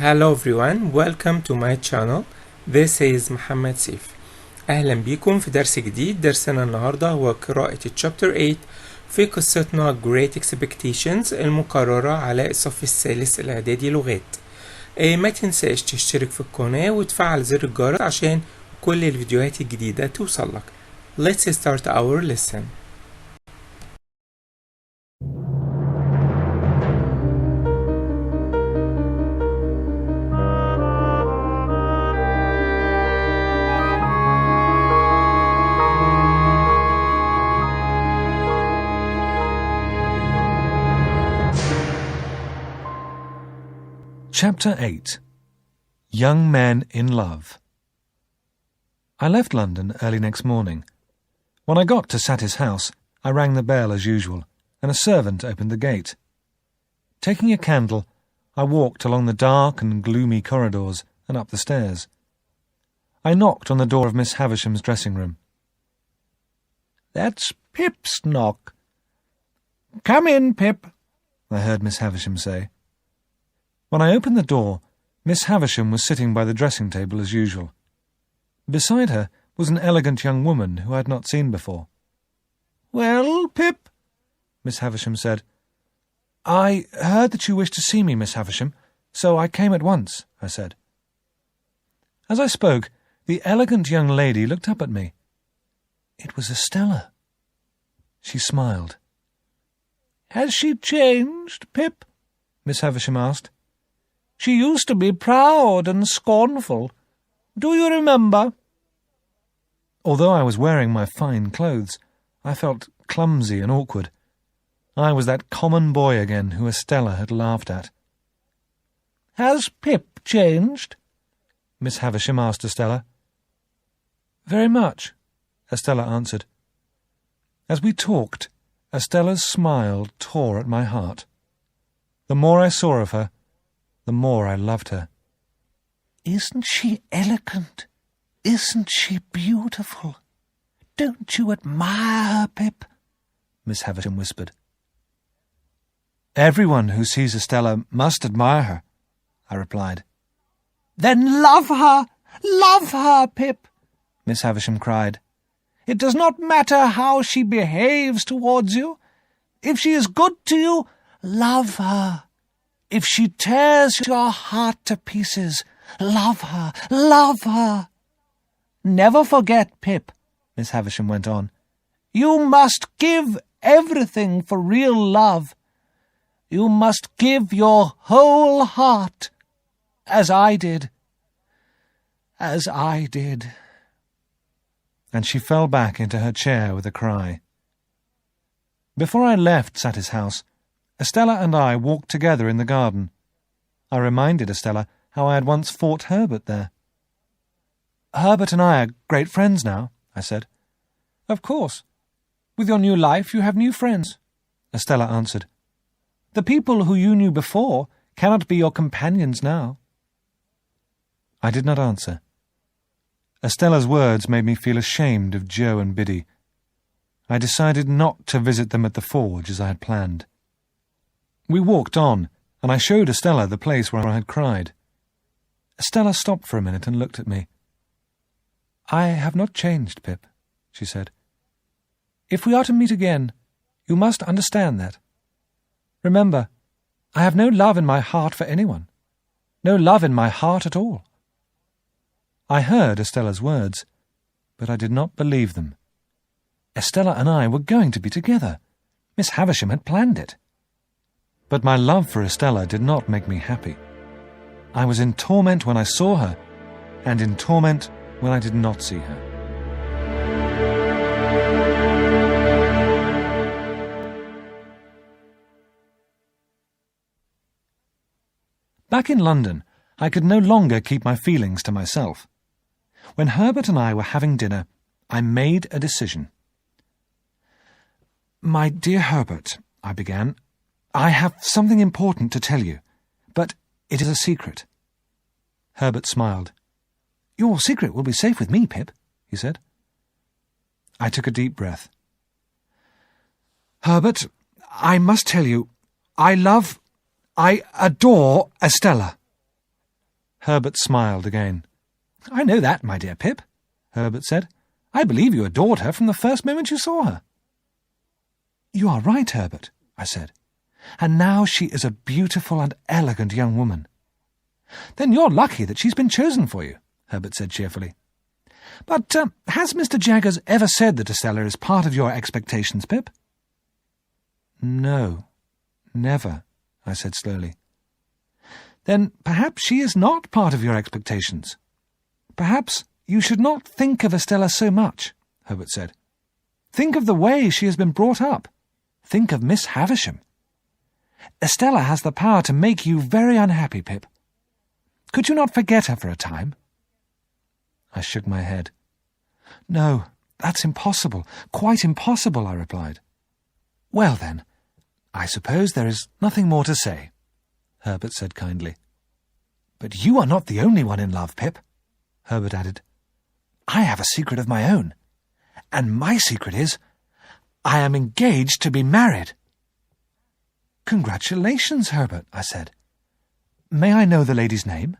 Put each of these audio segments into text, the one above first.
Hello everyone, welcome to my channel. This is محمد سيف. أهلا بيكم في درس جديد. درسنا النهاردة هو قراءة Chapter 8 في قصتنا Great Expectations المقررة على الصف الثالث الإعدادي لغات. ما تنساش تشترك في القناة وتفعل زر الجرس عشان كل الفيديوهات الجديدة توصلك. Let's start our lesson. Chapter 8 Young Men in Love. I left London early next morning. When I got to Saty's house, I rang the bell as usual, and a servant opened the gate. Taking a candle, I walked along the dark and gloomy corridors and up the stairs. I knocked on the door of Miss Havisham's dressing room. "That's Pip's knock." "Come in, Pip," I heard Miss Havisham say. When I opened the door, Miss Havisham was sitting by the dressing table as usual. Beside her was an elegant young woman who I had not seen before. "Well, Pip?" Miss Havisham said. "I heard that you wished to see me, Miss Havisham, so I came at once," I said. As I spoke, the elegant young lady looked up at me. It was Estella. She smiled. "Has she changed, Pip?" Miss Havisham asked. "She used to be proud and scornful. Do you remember?" Although I was wearing my fine clothes, I felt clumsy and awkward. I was that common boy again who Estella had laughed at. "Has Pip changed?" Miss Havisham asked Estella. "Very much," Estella answered. As we talked, Estella's smile tore at my heart. The more I saw of her, the more I loved her. "Isn't she elegant? Isn't she beautiful? Don't you admire her, Pip?" Miss Havisham whispered. "Everyone who sees Estella must admire her," I replied. "Then love her! Love her, Pip!" Miss Havisham cried. "It does not matter how she behaves towards you. If she is good to you, love her. If she tears your heart to pieces, love her, love her. Never forget, Pip," Miss Havisham went on. "You must give everything for real love. You must give your whole heart, as I did. As I did." And she fell back into her chair with a cry. Before I left Saty's house, Estella and I walked together in the garden. I reminded Estella how I had once fought Herbert there. "Herbert and I are great friends now," I said. "Of course. With your new life you have new friends," Estella answered. "The people who you knew before cannot be your companions now." I did not answer. Estella's words made me feel ashamed of Joe and Biddy. I decided not to visit them at the forge as I had planned. We walked on, and I showed Estella the place where I had cried. Estella stopped for a minute and looked at me. "I have not changed, Pip," she said. "If we are to meet again, you must understand that. Remember, I have no love in my heart for anyone. No love in my heart at all." I heard Estella's words, but I did not believe them. Estella and I were going to be together. Miss Havisham had planned it. But my love for Estella did not make me happy. I was in torment when I saw her, and in torment when I did not see her. Back in London, I could no longer keep my feelings to myself. When Herbert and I were having dinner, I made a decision. "My dear Herbert," I began, "I have something important to tell you, but it is a secret." Herbert smiled. "Your secret will be safe with me, Pip," he said. I took a deep breath. "Herbert, I must tell you, I adore Estella." Herbert smiled again. "I know that, my dear Pip," Herbert said. "I believe you adored her from the first moment you saw her." "You are right, Herbert," I said. "And now she is a beautiful and elegant young woman." "Then you're lucky that she's been chosen for you," Herbert said cheerfully. "But has Mr. Jaggers ever said that Estella is part of your expectations, Pip?" "No, never," I said slowly. "Then perhaps she is not part of your expectations. Perhaps you should not think of Estella so much," Herbert said. "Think of the way she has been brought up. Think of Miss Havisham. Estella has the power to make you very unhappy, Pip. Could you not forget her for a time?" I shook my head. "No, that's impossible, quite impossible," I replied. "Well then, I suppose there is nothing more to say," Herbert said kindly. "But you are not the only one in love, Pip," Herbert added. "I have a secret of my own, and my secret is, I am engaged to be married." "Congratulations, Herbert," I said. "May I know the lady's name?"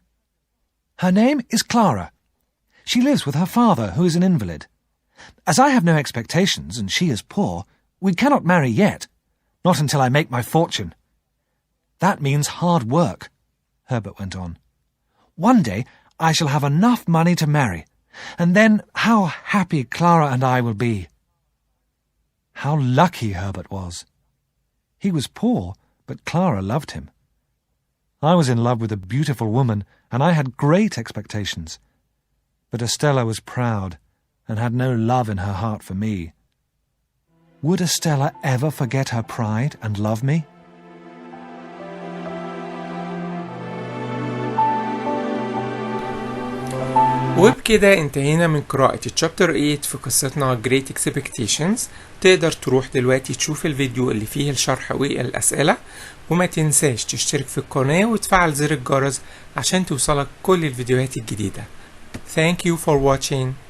"Her name is Clara. She lives with her father, who is an invalid. As I have no expectations, and she is poor, we cannot marry yet, not until I make my fortune. That means hard work," Herbert went on. "One day I shall have enough money to marry, and then how happy Clara and I will be." How lucky Herbert was! He was poor, but Clara loved him. I was in love with a beautiful woman, and I had great expectations. But Estella was proud, and had no love in her heart for me. Would Estella ever forget her pride and love me? وبكده انتهينا من قراءة الشابتر 8 في قصتنا Great Expectations. تقدر تروح دلوقتي تشوف الفيديو اللي فيه الشرح والأسئلة، وما تنساش تشترك في القناة وتفعل زر الجرس عشان توصلك كل الفيديوهات الجديدة. Thank you for watching.